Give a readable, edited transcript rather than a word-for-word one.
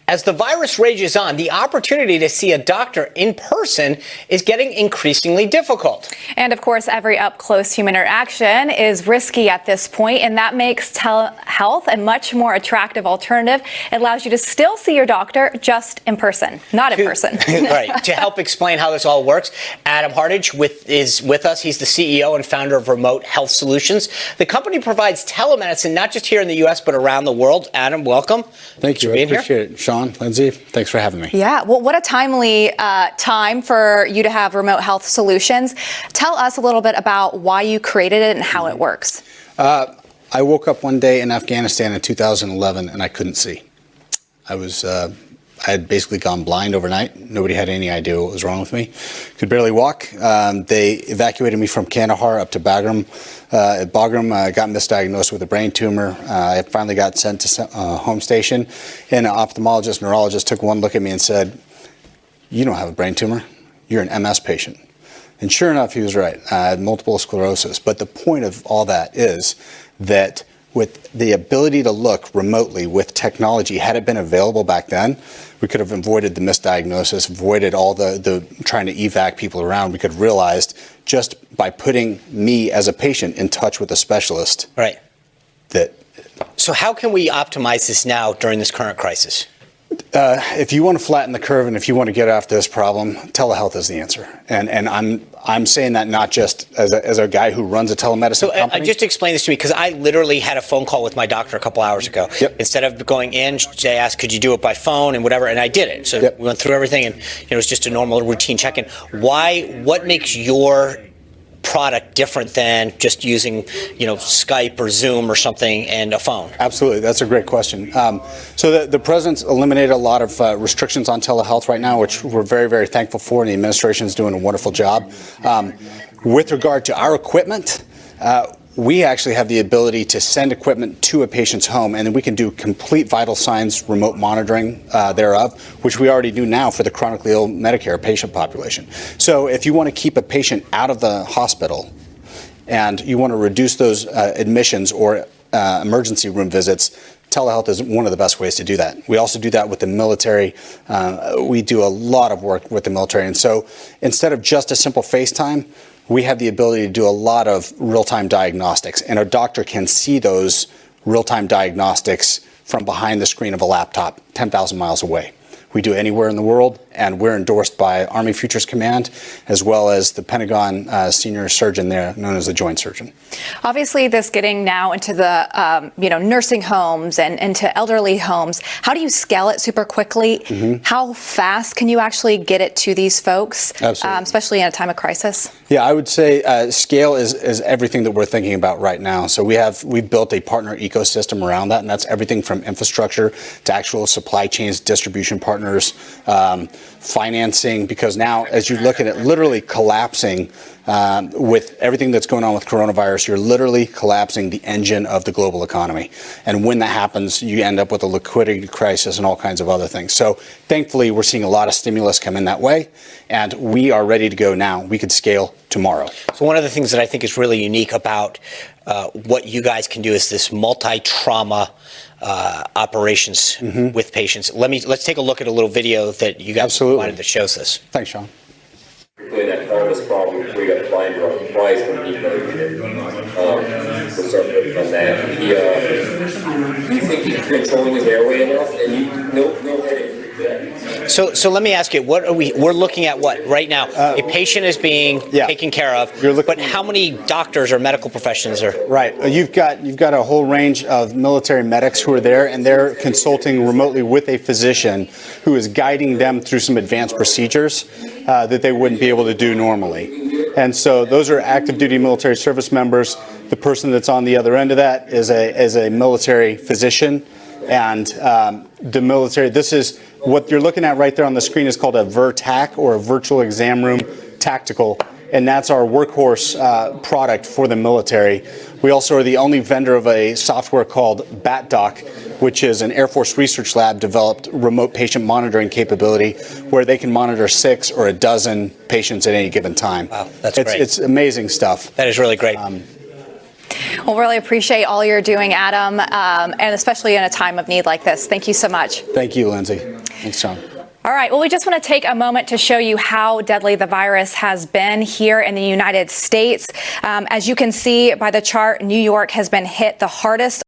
As the virus rages on, the opportunity to see a doctor in person is getting increasingly difficult. And of course, every up-close human interaction is risky at this point, and that makes telehealth a much more attractive alternative. It allows you to still see your doctor, just in person, not in person. Right. To help explain how this all works, Adam Hartage is with us. He's the CEO and founder of Remote Health Solutions. The company provides telemedicine not just here in the U.S., but around the world. Adam, welcome. Thank you. I appreciate it. Sean, Lindsay, thanks for having me. Yeah, well, what a timely time for you to have Remote Health Solutions. Tell us a little bit about why you created it and how it works. I woke up one day in Afghanistan in 2011 and I couldn't see. I had basically gone blind overnight. Nobody had any idea what was wrong with me. Could barely walk. They evacuated me from Kandahar up to Bagram. At Bagram, I got misdiagnosed with a brain tumor. I finally got sent to home station, and an ophthalmologist, neurologist took one look at me and said, "You don't have a brain tumor. You're an MS patient." And sure enough, he was right. I had multiple sclerosis. But the point of all that is that with the ability to look remotely with technology, had it been available back then, we could have avoided the misdiagnosis, avoided all the trying to evac people around. We could have realized just by putting me as a patient in touch with a specialist. Right. That. So how can we optimize this now during this current crisis? If you want to flatten the curve and if you want to get after this problem, telehealth is the answer. And I'm saying that not just as a guy who runs a telemedicine company. Just explain this to me, because I literally had a phone call with my doctor a couple hours ago. Yep. Instead of going in, they asked, could you do it by phone and whatever, and I did it. So Yep. we went through everything, and it was just a normal routine check-in. What makes your product different than just using, Skype or Zoom or something and a phone? Absolutely. That's a great question. So the president's eliminated a lot of restrictions on telehealth right now, which we're very, very thankful for, and the administration is doing a wonderful job. With regard to our equipment, we actually have the ability to send equipment to a patient's home, and then we can do complete vital signs remote monitoring thereof, which we already do now for the chronically ill Medicare patient population. So if you want to keep a patient out of the hospital and you want to reduce those admissions or emergency room visits, telehealth is one of the best ways to do that. We also do that with the military. We do a lot of work with the military. And so instead of just a simple FaceTime, we have the ability to do a lot of real-time diagnostics, and a doctor can see those real-time diagnostics from behind the screen of a laptop 10,000 miles away. We do anywhere in the world, and we're endorsed by Army Futures Command, as well as the Pentagon senior surgeon there, known as the Joint Surgeon. Obviously, this getting now into the nursing homes and into elderly homes, how do you scale it super quickly? Mm-hmm. How fast can you actually get it to these folks, especially in a time of crisis? Yeah, I would say scale is everything that we're thinking about right now. So we've built a partner ecosystem around that, and that's everything from infrastructure to actual supply chains, distribution partners, financing, because now as you look at it literally collapsing with everything that's going on with coronavirus, you're literally collapsing the engine of the global economy. And when that happens, you end up with a liquidity crisis and all kinds of other things. So thankfully, we're seeing a lot of stimulus come in that way, and we are ready to go now. We could scale tomorrow. So one of the things that I think is really unique about what you guys can do is this multi-trauma operations with patients. Let's take a look at a little video that you guys provided that shows this. Thanks, Sean. Doing that pelvis problem, we got blind twice when he we'll start working on that. You think he's controlling his airway enough, and no headache. So let me ask you, we're looking at what right now? A patient is being taken care of, but how many doctors or medical professionals are? Right. You've got a whole range of military medics who are there, and they're consulting remotely with a physician who is guiding them through some advanced procedures that they wouldn't be able to do normally. And so those are active duty military service members. The person that's on the other end of that is a military physician. And the military, this is what you're looking at right there on the screen is called a VirTac, or a virtual exam room tactical. And that's our workhorse product for the military. We also are the only vendor of a software called BatDoc, which is an Air Force Research Lab developed remote patient monitoring capability where they can monitor 6 or 12 patients at any given time. Wow, that's great. It's amazing stuff. That is really great. Well, really appreciate all you're doing, Adam, and especially in a time of need like this. Thank you so much. Thank you, Lindsay. Thanks, John. All right, well, we just want to take a moment to show you how deadly the virus has been here in the United States. As you can see by the chart, New York has been hit the hardest.